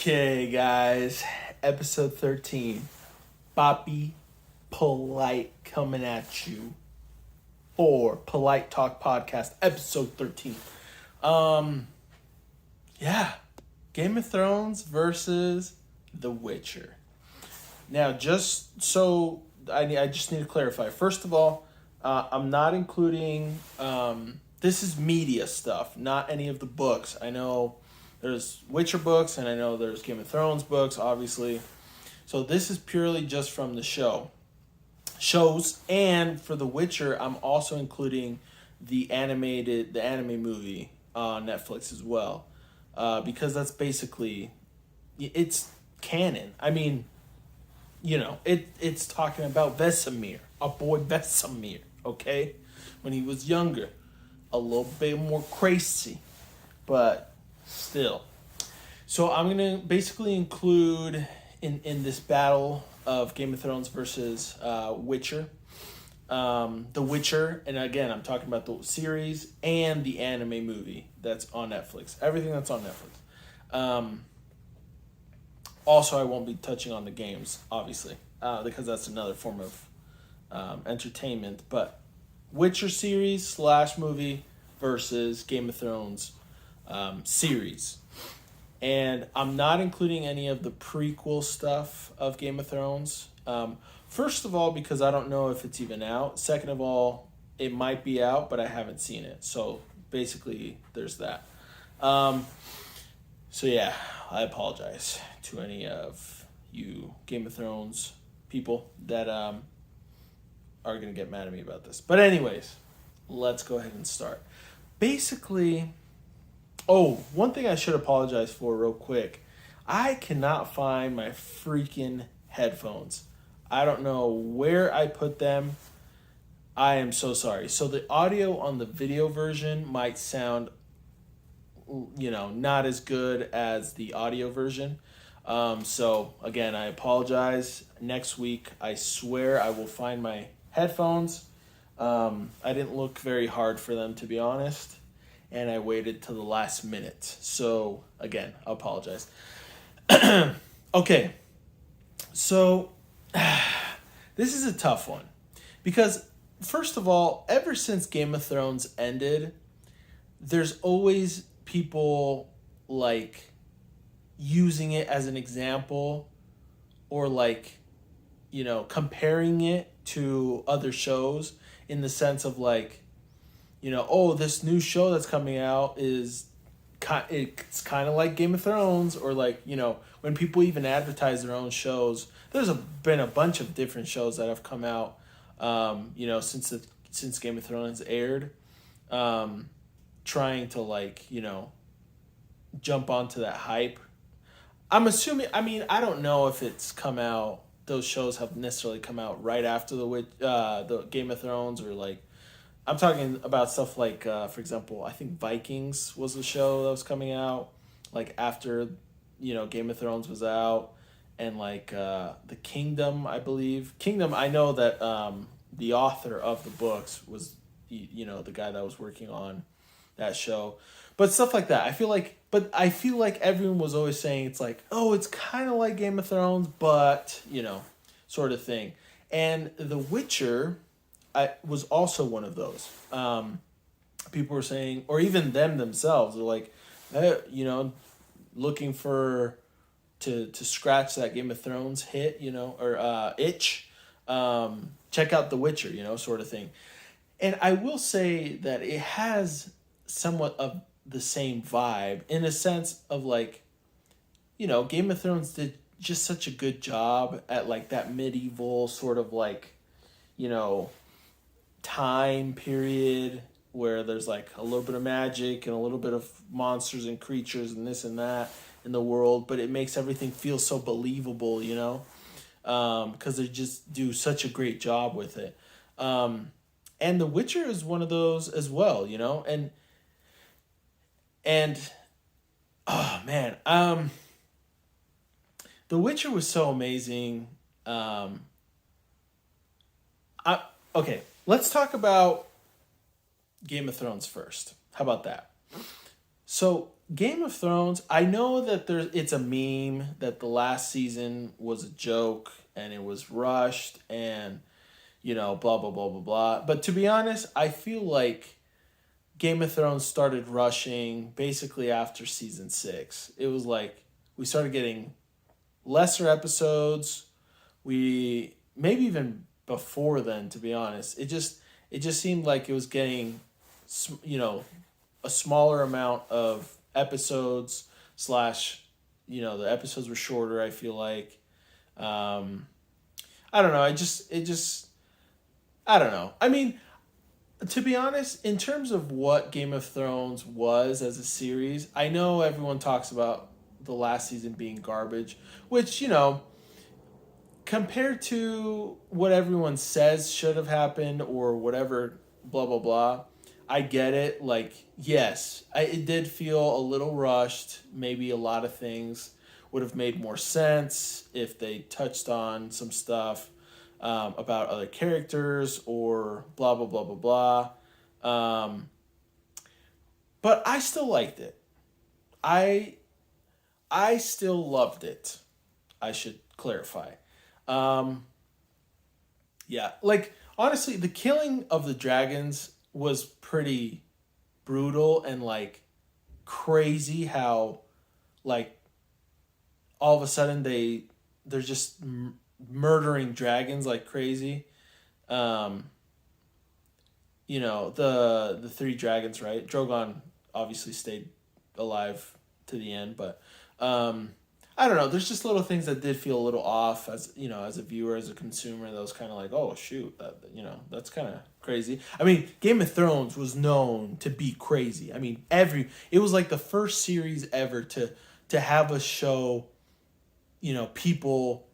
Okay, guys, episode 13. Bobby Polite coming at you for Polite Talk Podcast, episode 13. Yeah, Game of Thrones versus The Witcher. Now, just so I just need to clarify. First of all, I'm not including. This is media stuff, not any of the books. I know there's Witcher books, and I know there's Game of Thrones books, obviously. So this is purely just from the shows, and for The Witcher, I'm also including the anime movie on Netflix as well, because that's basically it's canon. I mean, it's talking about Vesemir, our boy Vesemir, okay? When he was younger. A little bit more crazy, but still. So I'm going to basically include in this battle of Game of Thrones versus Witcher. The Witcher, and again, I'm talking about the series and the anime movie that's on Netflix. Everything that's on Netflix. Also, I won't be touching on the games, obviously, because that's another form of entertainment. But Witcher series / movie versus Game of Thrones series. And I'm not including any of the prequel stuff of Game of Thrones. First of all, because I don't know if it's even out. Second of all, it might be out, but I haven't seen it. So basically, there's that. So yeah, I apologize to any of you Game of Thrones people that are going to get mad at me about this. But anyways, let's go ahead and start. Basically, one thing I should apologize for real quick. I cannot find my freaking headphones. I don't know where I put them. I am so sorry. So the audio on the video version might sound, not as good as the audio version. So again, I apologize. Next week, I swear I will find my headphones. I didn't look very hard for them, to be honest, and I waited till the last minute. So again, I apologize. Okay, so this is a tough one because first of all, ever since Game of Thrones ended, there's always people like using it as an example or like, comparing it to other shows in the sense of like, this new show that's coming out it's kind of like Game of Thrones, or like, when people even advertise their own shows, been a bunch of different shows that have come out, since Game of Thrones aired, trying to like, jump onto that hype. I'm assuming, I don't know if it's come out, those shows have necessarily come out right after the Game of Thrones, or like, I'm talking about stuff like, for example, I think Vikings was a show that was coming out like after, Game of Thrones was out, and like The Kingdom, I believe. Kingdom, I know that the author of the books was, the guy that was working on that show. But stuff like that. I feel like everyone was always saying it's like, oh, it's kind of like Game of Thrones, but, sort of thing. And The Witcher, was also one of those. People were saying, or even them themselves, are like, looking to scratch that Game of Thrones hit, or itch. Check out The Witcher, sort of thing. And I will say that it has somewhat of the same vibe in a sense of like, Game of Thrones did just such a good job at like that medieval sort of like, time period where there's like a little bit of magic and a little bit of monsters and creatures and this and that in the world, but it makes everything feel so believable, because they just do such a great job with it. And The Witcher is one of those as well, and oh man, The Witcher was so amazing. Okay, let's talk about Game of Thrones first. How about that? So Game of Thrones, I know that it's a meme that the last season was a joke and it was rushed and blah blah blah blah blah. But to be honest, I feel like Game of Thrones started rushing basically after season 6. It was like we started getting lesser episodes. We maybe even before then, to be honest. It just seemed like it was getting a smaller amount of episodes slash the episodes were shorter, I feel like. I don't know. I don't know. I mean, to be honest, in terms of what Game of Thrones was as a series, I know everyone talks about the last season being garbage, which, compared to what everyone says should have happened or whatever, blah, blah, blah, I get it. Like, yes, it did feel a little rushed. Maybe a lot of things would have made more sense if they touched on some stuff about other characters or blah, blah, blah, blah, blah. But I still liked it. I I still loved it. I should clarify. Um, yeah, like honestly, the killing of the dragons was pretty brutal and like crazy. How like all of a sudden they're just murdering dragons like crazy. Um, the three dragons, right? Drogon obviously stayed alive to the end, but um, I don't know. There's just little things that did feel a little off as as a viewer, as a consumer. That was kind of like, oh shoot, that's kind of crazy. I mean, Game of Thrones was known to be crazy. I mean, it was like the first series ever to have a show, people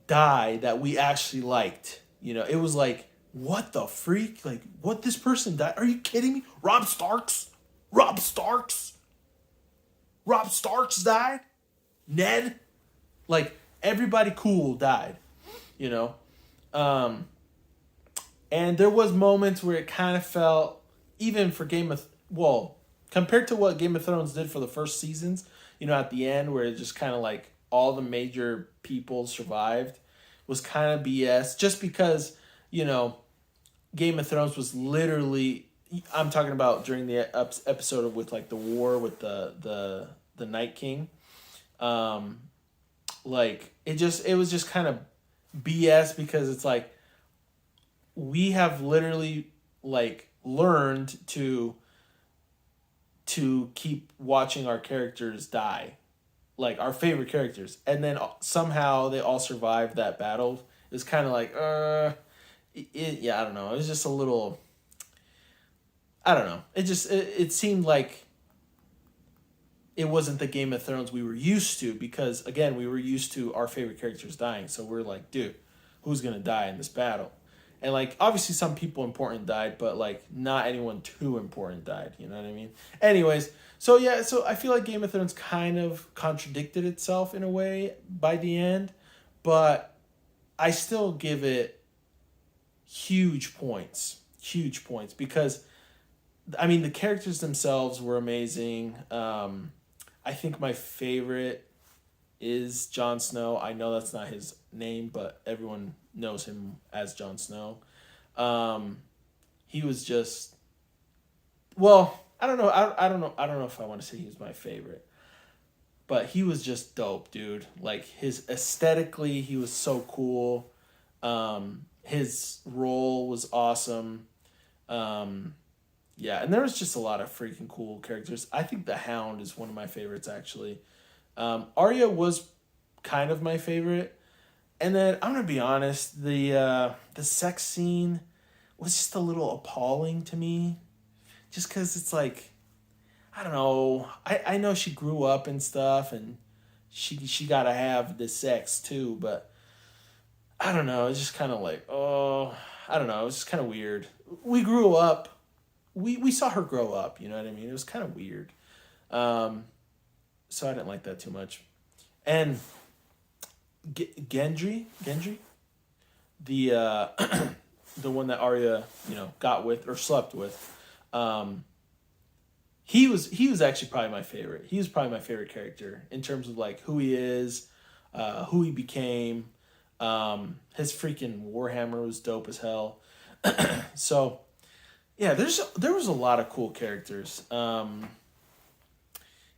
die that we actually liked. It was like, what the freak? Like, what, this person died? Are you kidding me? Rob Starks? Rob Starks? Rob Starks died? Ned? Like, everybody cool died, you know? Um, and there was moments where it kind of felt, even for compared to what Game of Thrones did for the first seasons, at the end where it just kind of like all the major people survived was kind of BS just because, Game of Thrones was literally, I'm talking about during the episode with like the war with the Night King. Like it was just kind of BS because it's like we have literally like learned to keep watching our characters die, like our favorite characters, and then somehow they all survived that battle. It's kind of like yeah, I don't know. It was just a little, I don't know. It seemed like it wasn't the Game of Thrones we were used to because, again, we were used to our favorite characters dying. So we're like, dude, who's going to die in this battle? And, like, obviously some people important died, but, like, not anyone too important died. You know what I mean? Anyways, so, yeah, so I feel like Game of Thrones kind of contradicted itself in a way by the end. But I still give it huge points. Huge points. Because, I mean, the characters themselves were amazing. I think my favorite is Jon Snow. I know that's not his name, but everyone knows him as Jon Snow. He was just, well, I don't know. I don't know. I don't know if I want to say he was my favorite, but he was just dope, dude. Like his aesthetically, he was so cool. His role was awesome. Yeah, and there was just a lot of freaking cool characters. I think the Hound is one of my favorites, actually. Arya was kind of my favorite. And then, I'm going to be honest, the sex scene was just a little appalling to me. Just because it's like, I don't know. I know she grew up and stuff, and she got to have the sex, too. But, I don't know. It's just kind of like, oh, I don't know. It was just kind of weird. We grew up. We saw her grow up, you know what I mean? It was kind of weird. So I didn't like that too much. And Gendry, the the one that Arya, got with or slept with, he was actually probably my favorite. He was probably my favorite character in terms of like who he is, who he became. His freaking Warhammer was dope as hell. So yeah, there was a lot of cool characters.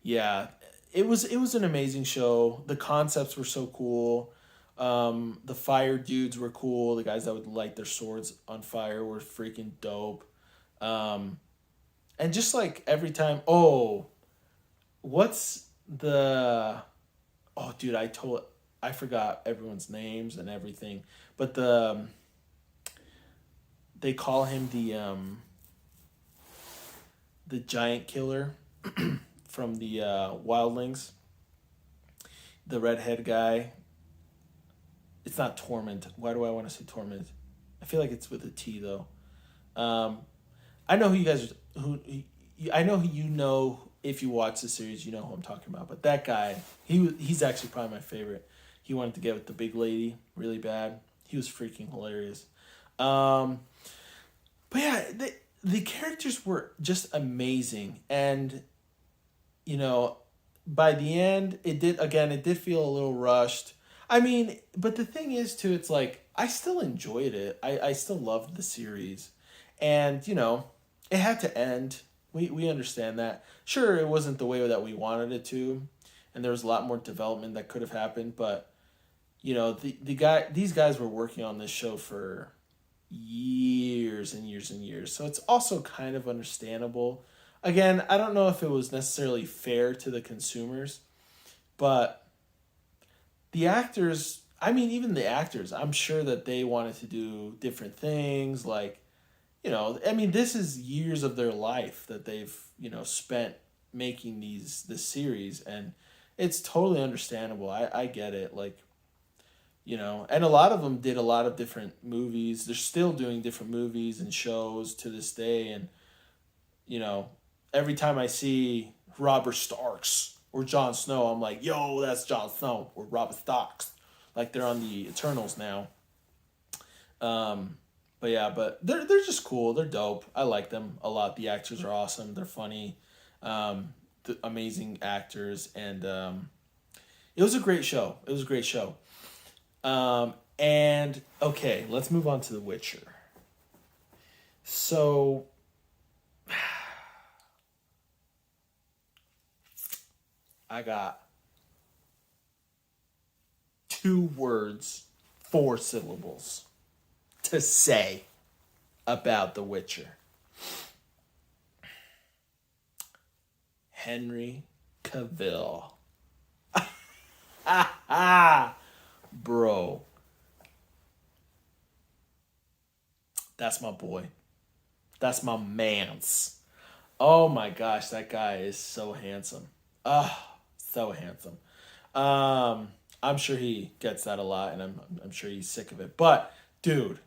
Yeah, it was an amazing show. The concepts were so cool. The fire dudes were cool. The guys that would light their swords on fire were freaking dope. Um, and just like every time, what's the dude, I forgot everyone's names and everything, but they call him the giant killer from the Wildlings, the redhead guy. It's not Torment. Why do I want to say Torment? I feel like it's with a T though. Um, I know who you guys I know who you know if you watch the series, you know who I'm talking about. But that guy, he's actually probably my favorite. He wanted to get with the big lady really bad. He was freaking hilarious. Um, but yeah, the characters were just amazing, and you know, by the end, it did feel a little rushed. I mean, but the thing is too, it's like I still enjoyed it. I still loved the series, and it had to end. We understand that. Sure, it wasn't the way that we wanted it to, and there was a lot more development that could have happened. But these guys were working on this show for years and years and years, so it's also kind of understandable. Again, I don't know if it was necessarily fair to the consumers, but the actors, I mean, even the actors, I'm sure that they wanted to do different things. Like, I mean, this is years of their life that they've, spent making this series, and it's totally understandable. I get it. Like, and a lot of them did a lot of different movies. They're still doing different movies and shows to this day. And, you know, every time I see Robert Starks or Jon Snow, I'm like, yo, that's Jon Snow or Robert Starks. Like they're on the Eternals now. Um, but they're just cool. They're dope. I like them a lot. The actors are awesome. They're funny. Amazing actors, and it was a great show. It was a great show. And okay, let's move on to The Witcher. So I got 2 words, 4 syllables to say about The Witcher. Henry Cavill. Bro. That's my boy. That's my mans. Oh my gosh, that guy is so handsome. So handsome. I'm sure he gets that a lot, and I'm sure he's sick of it. But dude,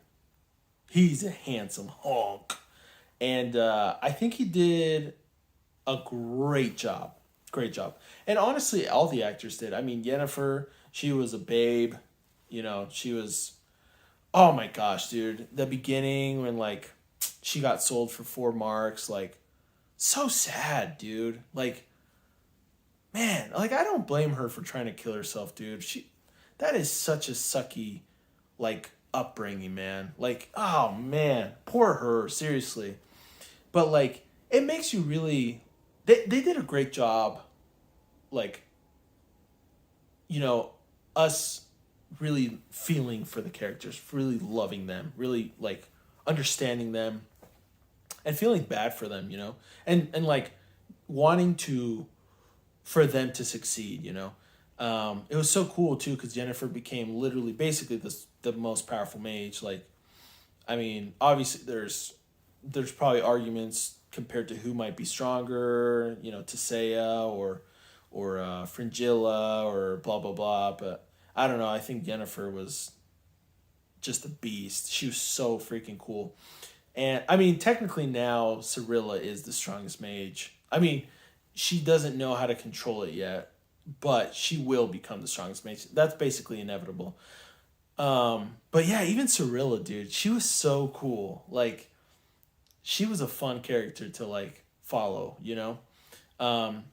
he's a handsome honk, and I think he did a great job. Great job. And honestly, all the actors did. I mean, Yennefer, she was a babe. She was. Oh my gosh, dude! The beginning when like she got sold for 4 marks, like so sad, dude. Like, man, like I don't blame her for trying to kill herself, dude. That is such a sucky, like upbringing, man. Like, oh man, poor her, seriously. But like, it makes you really. They did a great job, like, us really feeling for the characters, really loving them, really like understanding them and feeling bad for them, and like wanting to for them to succeed, It was so cool too because Jennifer became literally basically the most powerful mage. Like, I mean, obviously there's probably arguments compared to who might be stronger, Tisea or Fringilla or blah blah blah. But I don't know. I think Yennefer was just a beast. She was so freaking cool. And I mean, technically now Cirilla is the strongest mage. I mean, she doesn't know how to control it yet, but she will become the strongest mage. That's basically inevitable. But yeah, even Cirilla, dude, she was so cool. Like, she was a fun character to like follow. Um,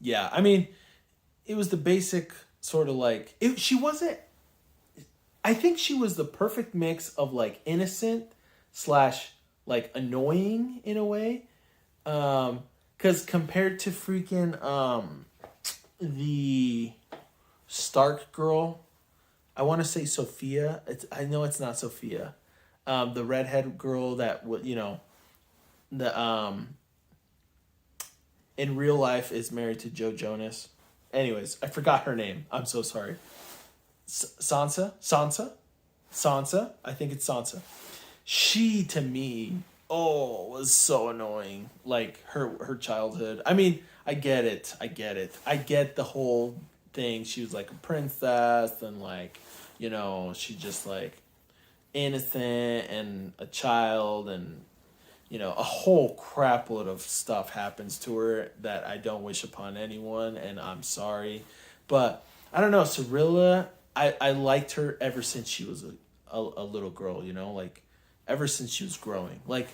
yeah, I mean, it was the basic sort of like she wasn't. I think she was the perfect mix of like innocent slash like annoying in a way. Because compared to freaking the Stark girl, I want to say Sophia. I know it's not Sophia. The redhead girl that would the in real life is married to Joe Jonas. Anyways, I forgot her name. I'm so sorry. Sansa. I think it's Sansa. She to me, was so annoying. Like her childhood. I mean, I get it. I get the whole thing. She was like a princess, and like, she just like innocent and a child, and a whole crap load of stuff happens to her that I don't wish upon anyone, and I'm sorry. But I don't know, Cirilla, I liked her ever since she was a little girl, like ever since she was growing. Like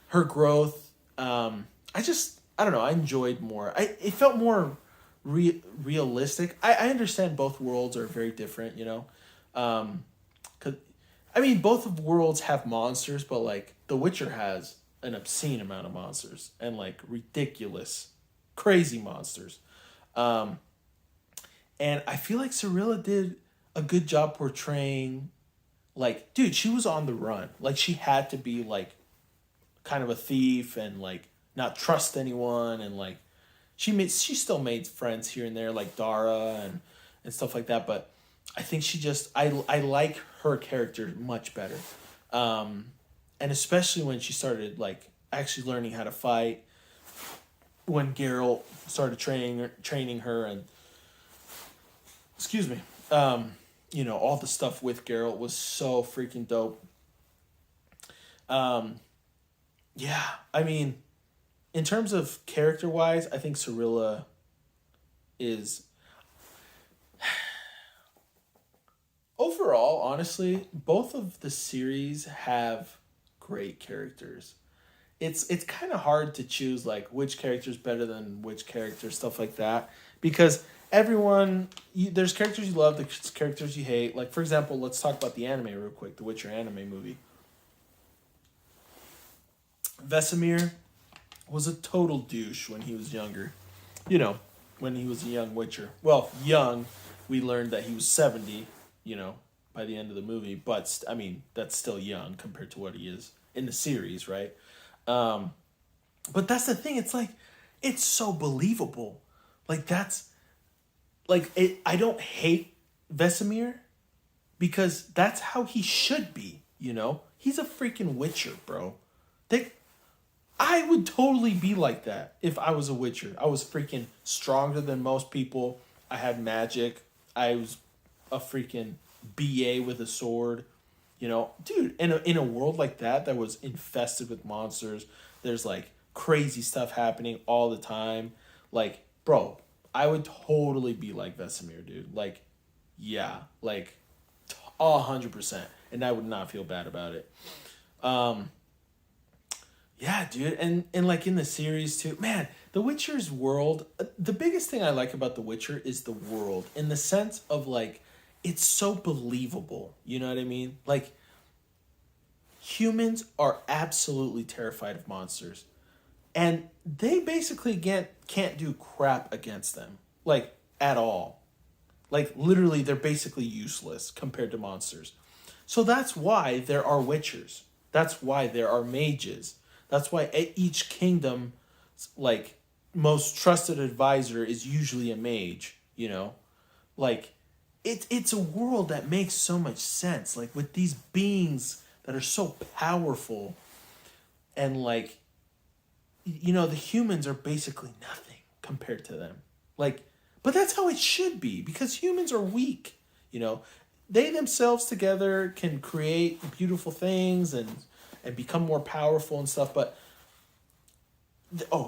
her growth, I don't know, I enjoyed more. It felt more realistic. I understand both worlds are very different, 'cause I mean, both of worlds have monsters, but like The Witcher has an obscene amount of monsters and like ridiculous, crazy monsters. Um, and I feel like Cirilla did a good job portraying, like, dude, she was on the run. Like, she had to be like kind of a thief and like not trust anyone, and like she still made friends here and there like Dara and stuff like that, but I think I like her character much better. And especially when she started like actually learning how to fight, when Geralt started training her, and excuse me, all the stuff with Geralt was so freaking dope. Yeah, I mean, in terms of character wise, I think Cirilla is overall, honestly, both of the series have great characters. It's kind of hard to choose like which character is better than which character, stuff like that, because there's characters you love, there's characters you hate. Like for example, let's talk about the anime real quick, the Witcher anime movie. Vesemir was a total douche when he was younger. When he was a young Witcher. Well, young, we learned that he was 70, by the end of the movie. But, I mean, that's still young compared to what he is in the series, right? But that's the thing. It's like, it's so believable. Like, I don't hate Vesemir because that's how he should be, He's a freaking Witcher, bro. I would totally be like that if I was a Witcher. I was freaking stronger than most people. I had magic. I was a freaking BA with a sword. Dude, in a world like that was infested with monsters, there's like crazy stuff happening all the time. Like, bro, I would totally be like Vesemir, dude. Like, yeah, like 100%. And I would not feel bad about it. Yeah, dude, and like in the series too, man, The Witcher's world. The biggest thing I like about The Witcher is the world, in the sense of like, it's so believable. You know what I mean? Like, humans are absolutely terrified of monsters, and they basically can't do crap against them, like at all. Like literally, they're basically useless compared to monsters. So that's why there are Witchers. That's why there are mages. That's why each kingdom, like, most trusted advisor is usually a mage, Like, it's a world that makes so much sense. Like, with these beings that are so powerful, and, like, the humans are basically nothing compared to them. Like, but that's how it should be, because humans are weak, They themselves together can create beautiful things and become more powerful and stuff. But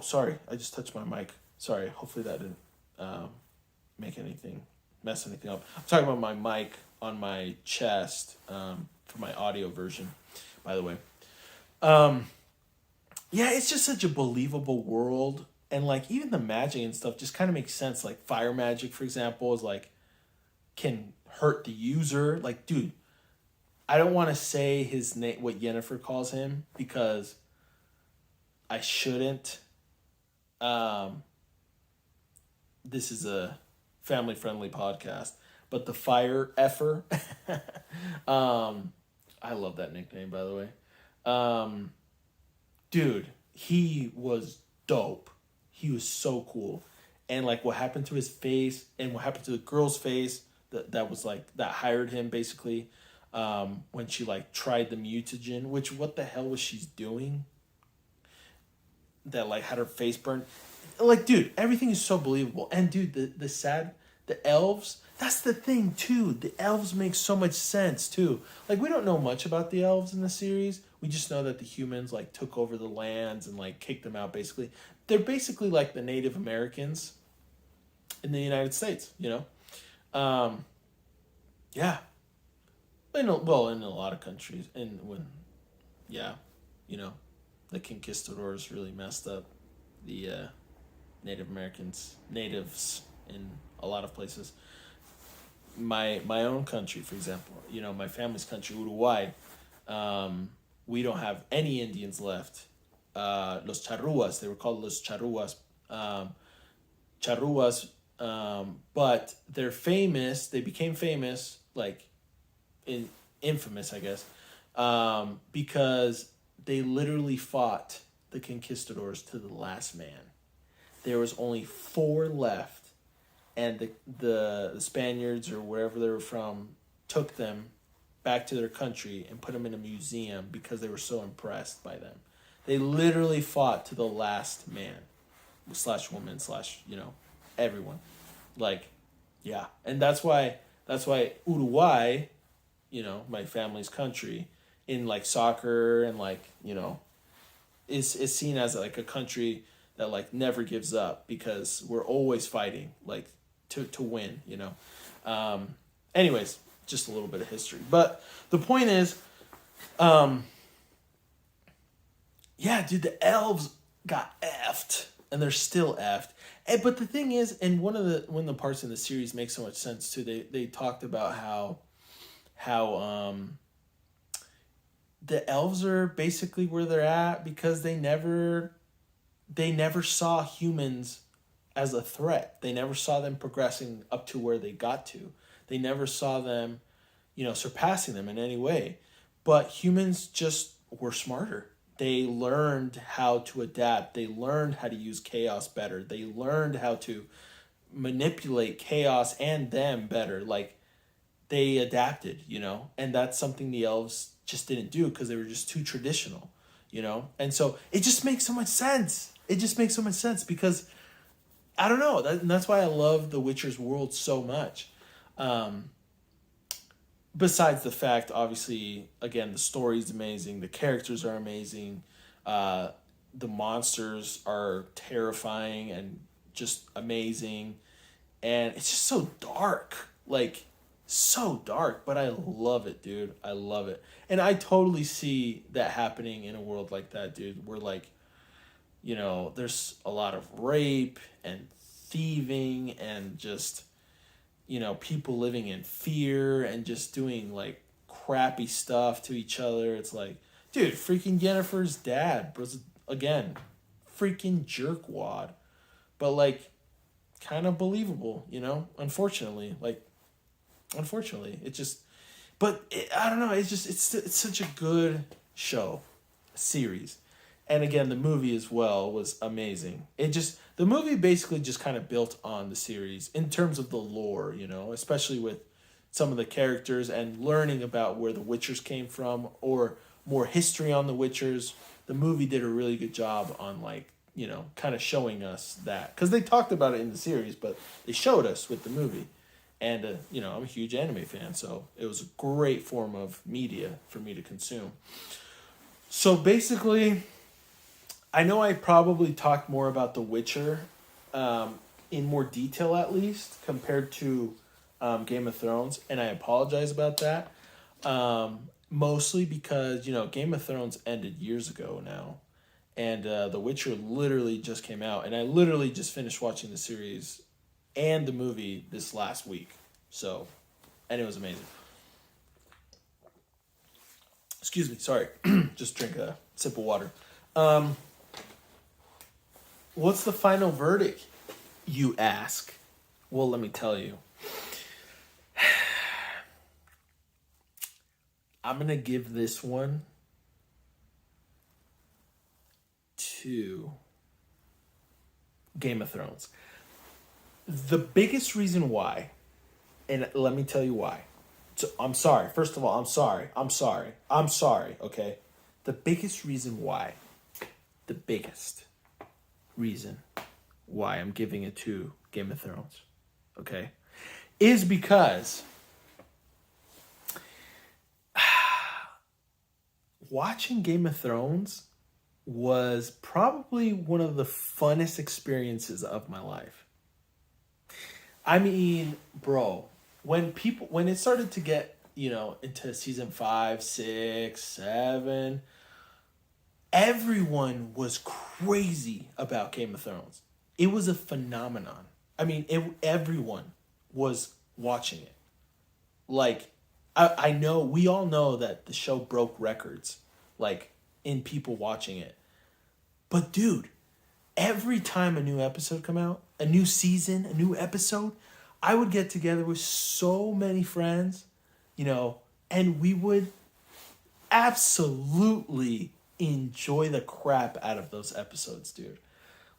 sorry, I just touched my mic. Sorry, hopefully that didn't mess anything up. I'm talking about my mic on my chest for my audio version, by the way. Yeah, it's just such a believable world. And like even the magic and stuff just kind of makes sense. Like fire magic, for example, is like can hurt the user. Like, dude, I don't want to say his name, what Yennefer calls him, because I shouldn't. Um, this is a family friendly podcast, but the fire effer. I love that nickname, by the way. Um, dude, he was dope. He was so cool. And like what happened to his face and what happened to the girl's face that was like that hired him basically, when she like tried the mutagen, which what the hell was she doing? That like had her face burned. Like, dude, everything is so believable. And dude, the elves, that's the thing too. The elves make so much sense too. Like we don't know much about the elves in the series. We just know that the humans like took over the lands and like kicked them out basically. They're basically like the Native Americans in the United States, you know? Yeah. In a lot of countries. And yeah, you know, the conquistadors really messed up the natives in a lot of places. My own country, for example, you know, my family's country, Uruguay, we don't have any Indians left. Los charruas, they were called Los charruas. Charruas, but they're famous. They became famous, like infamous, I guess, because they literally fought the conquistadors to the last man. There was only 4 left, and the Spaniards or wherever they were from took them back to their country and put them in a museum because they were so impressed by them. They literally fought to the last man, slash woman, slash, you know, everyone. Like, yeah. And that's why Uruguay, you know, my family's country, in like soccer and like, you know, is seen as like a country that like never gives up because we're always fighting like to win, you know. Anyways, just a little bit of history. But the point is, yeah, dude, the elves got effed, and they're still effed. But the thing is, and one of the parts in the series makes so much sense too. They talked about how the elves are basically where they're at because they never saw humans as a threat. They never saw them progressing up to where they got to. They never saw them, you know, surpassing them in any way. But humans just were smarter. They learned how to adapt. They learned how to use chaos better. They learned how to manipulate chaos and them better. Like, they adapted, you know? And that's something the elves just didn't do because they were just too traditional, you know? And so it just makes so much sense. It just makes so much sense because, I don't know, and that's why I love The Witcher's world so much. Besides the fact, obviously, again, the story's amazing, the characters are amazing, the monsters are terrifying and just amazing, and it's just so dark, like, so dark, but I love it, dude. I love it. And I totally see that happening in a world like that, dude, where, like, you know, there's a lot of rape and thieving and just, you know, people living in fear and just doing like crappy stuff to each other. It's like, dude, freaking Yennefer's dad was, again, freaking jerkwad, but like kind of believable, you know, unfortunately, it just, but I don't know. It's just, it's such a good show, series. And again, the movie as well was amazing. The movie basically just kind of built on the series in terms of the lore, you know, especially with some of the characters and learning about where the Witchers came from or more history on the Witchers. The movie did a really good job on, like, you know, kind of showing us that. Because they talked about it in the series, but they showed us with the movie. And, you know, I'm a huge anime fan, so it was a great form of media for me to consume. So basically, I know I probably talked more about The Witcher in more detail, at least, compared to Game of Thrones, and I apologize about that. Mostly because, you know, Game of Thrones ended years ago now, And The Witcher literally just came out, and I literally just finished watching the series and the movie this last week. So, and it was amazing. Excuse me, sorry. Just drink a sip of water. What's the final verdict, you ask? Well, let me tell you. I'm going to give this one to Game of Thrones. The biggest reason why, and let me tell you why. So I'm sorry. First of all, I'm sorry, okay? The biggest reason why I'm giving it to Game of Thrones, okay, is because watching Game of Thrones was probably one of the funnest experiences of my life. I mean, bro, when it started to get, into season 5, 6, 7, everyone was crazy about Game of Thrones. It was a phenomenon. I mean, everyone was watching it. Like, I know, we all know that the show broke records, like, in people watching it. But, dude, every time a new episode come out, a new season, a new episode, I would get together with so many friends, and we would absolutely enjoy the crap out of those episodes, dude.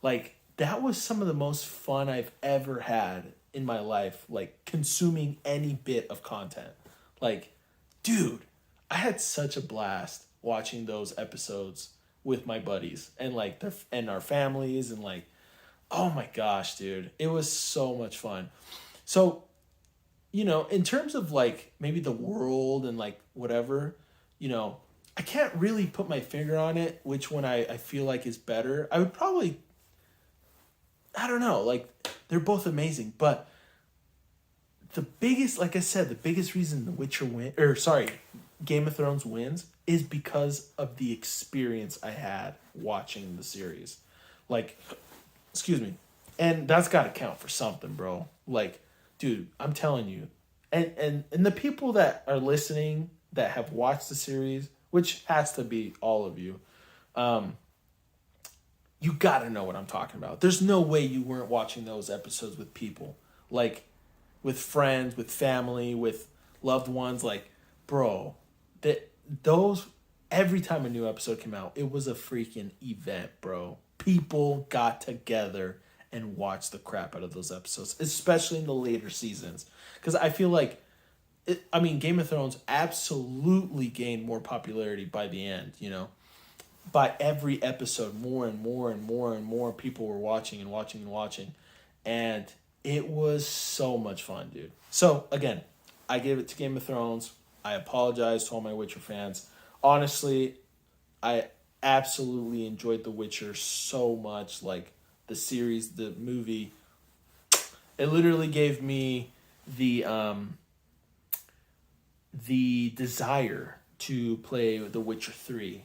Like, that was some of the most fun I've ever had in my life, like, consuming any bit of content. Like, dude, I had such a blast watching those episodes with my buddies and like and our families, and like, oh my gosh, dude, it was so much fun. So, in terms of like maybe the world and like whatever, I can't really put my finger on it, which one I feel like is better. I would probably, I don't know, like, they're both amazing, but the biggest, like I said, the biggest reason Game of Thrones wins is because of the experience I had watching the series. Like, excuse me. And that's got to count for something, bro. Like, dude, I'm telling you. And the people that are listening that have watched the series, which has to be all of you, you got to know what I'm talking about. There's no way you weren't watching those episodes with people. Like, with friends, with family, with loved ones. Like, bro, every time a new episode came out, it was a freaking event, bro. People got together and watched the crap out of those episodes, especially in the later seasons. Because I feel like, Game of Thrones absolutely gained more popularity by the end, By every episode, more and more and more and more people were watching and watching and watching. And it was so much fun, dude. So, again, I gave it to Game of Thrones. I apologize to all my Witcher fans. Honestly, I absolutely enjoyed The Witcher so much. Like, the series, the movie, it literally gave me the desire to play The Witcher 3,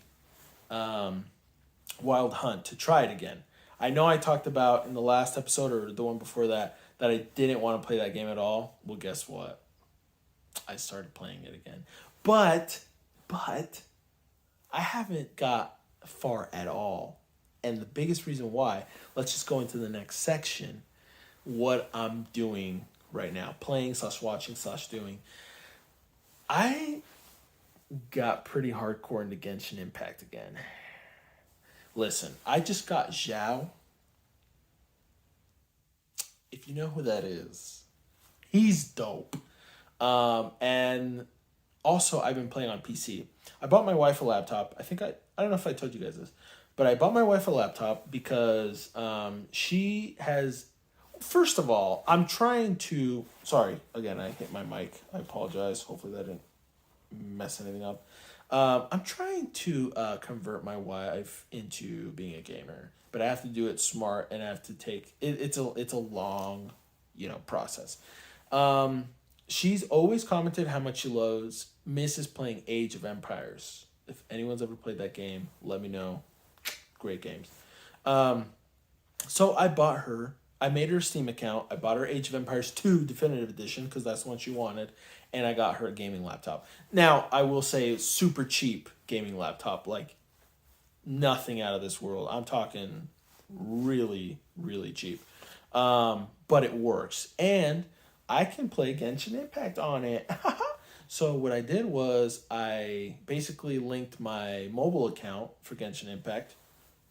Wild Hunt, to try it again. I know I talked about in the last episode or the one before that I didn't want to play that game at all. Well, guess what? I started playing it again. But I haven't got far at all. And the biggest reason why, let's just go into the next section, what I'm doing right now. Playing / watching / doing. I got pretty hardcore into Genshin Impact again. Listen, I just got Zhao. If you know who that is, he's dope. And also, I've been playing on PC. I bought my wife a laptop. I don't know if I told you guys this, but I bought my wife a laptop because she has... First of all, I'm trying to... Sorry, again, I hit my mic. I apologize. Hopefully that didn't mess anything up. I'm trying to convert my wife into being a gamer, but I have to do it smart, and I have to take it. It's a long, process. She's always commented how much she misses playing Age of Empires. If anyone's ever played that game, let me know. great games. So I bought her. I made her a Steam account. I bought her Age of Empires 2 Definitive Edition because that's what she wanted. And I got her a gaming laptop. Now, I will say super cheap gaming laptop. Like, nothing out of this world. I'm talking really, really cheap. But it works. And I can play Genshin Impact on it. So what I did was I basically linked my mobile account for Genshin Impact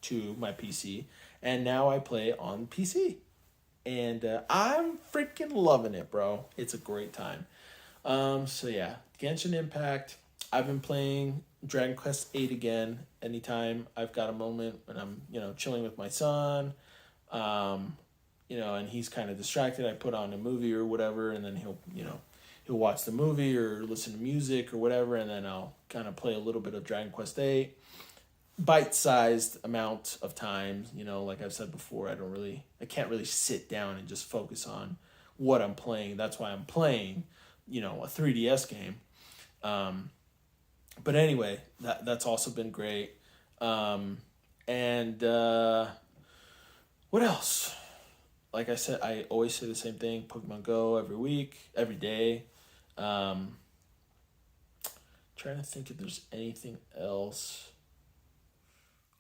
to my PC. And now I play on PC. And I'm freaking loving it, bro. It's a great time. So yeah, Genshin Impact. I've been playing Dragon Quest 8 again. Anytime I've got a moment when I'm, chilling with my son, and he's kind of distracted, I put on a movie or whatever, and then he'll watch the movie or listen to music or whatever, and then I'll kind of play a little bit of Dragon Quest 8. Bite-sized amount of time, like I've said before, I can't really sit down and just focus on what I'm playing. That's why I'm playing, a 3DS game. But anyway, that's also been great. And what else? Like I said, I always say the same thing. Pokemon Go every week, every day. Trying to think if there's anything else.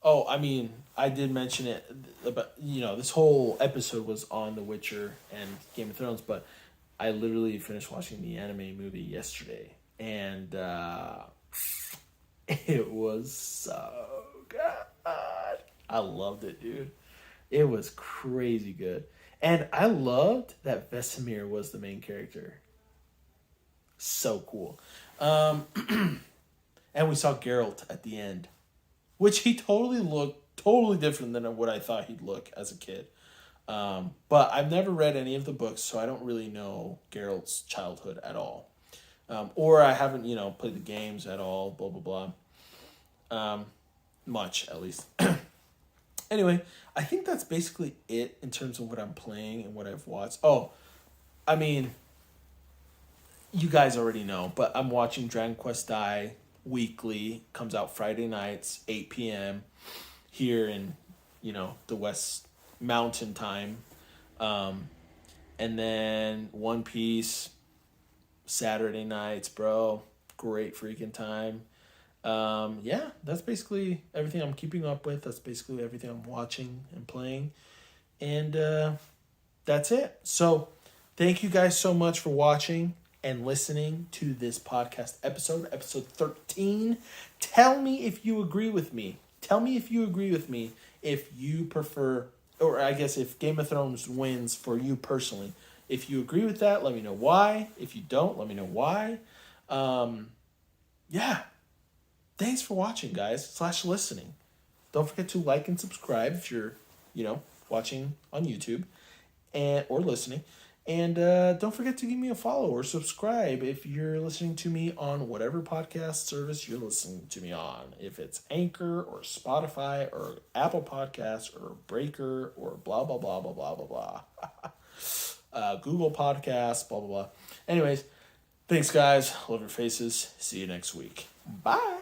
Oh, I mean, I did mention it, but this whole episode was on The Witcher and Game of Thrones, but I literally finished watching the anime movie yesterday, and it was so good. I loved it, dude. It was crazy good. And I loved that Vesemir was the main character. So cool. And we saw Geralt at the end, which he totally looked totally different than what I thought he'd look as a kid. But I've never read any of the books, so I don't really know Geralt's childhood at all. Or I haven't, played the games at all, blah, blah, blah. Much, at least. Anyway, I think that's basically it in terms of what I'm playing and what I've watched. Oh, I mean, you guys already know, but I'm watching Dragon Quest Die weekly. Comes out Friday nights, 8 p.m. here in, the West Mountain Time. And then One Piece, Saturday nights, bro. Great freaking time. Yeah, that's basically everything I'm keeping up with. That's basically everything I'm watching and playing. And that's it. So thank you guys so much for watching and listening to this podcast episode 13. Tell me if you agree with me. Tell me if you agree with me, if you prefer, or I guess if Game of Thrones wins for you personally. If you agree with that, let me know why. If you don't, let me know why. Yeah. Thanks for watching, guys, / listening. Don't forget to like and subscribe if you're, watching on YouTube or listening. And don't forget to give me a follow or subscribe if you're listening to me on whatever podcast service you're listening to me on. If it's Anchor or Spotify or Apple Podcasts or Breaker or blah, blah, blah, blah, blah, blah, blah. Google Podcasts, blah, blah, blah. Anyways, thanks, guys. Love your faces. See you next week. Bye.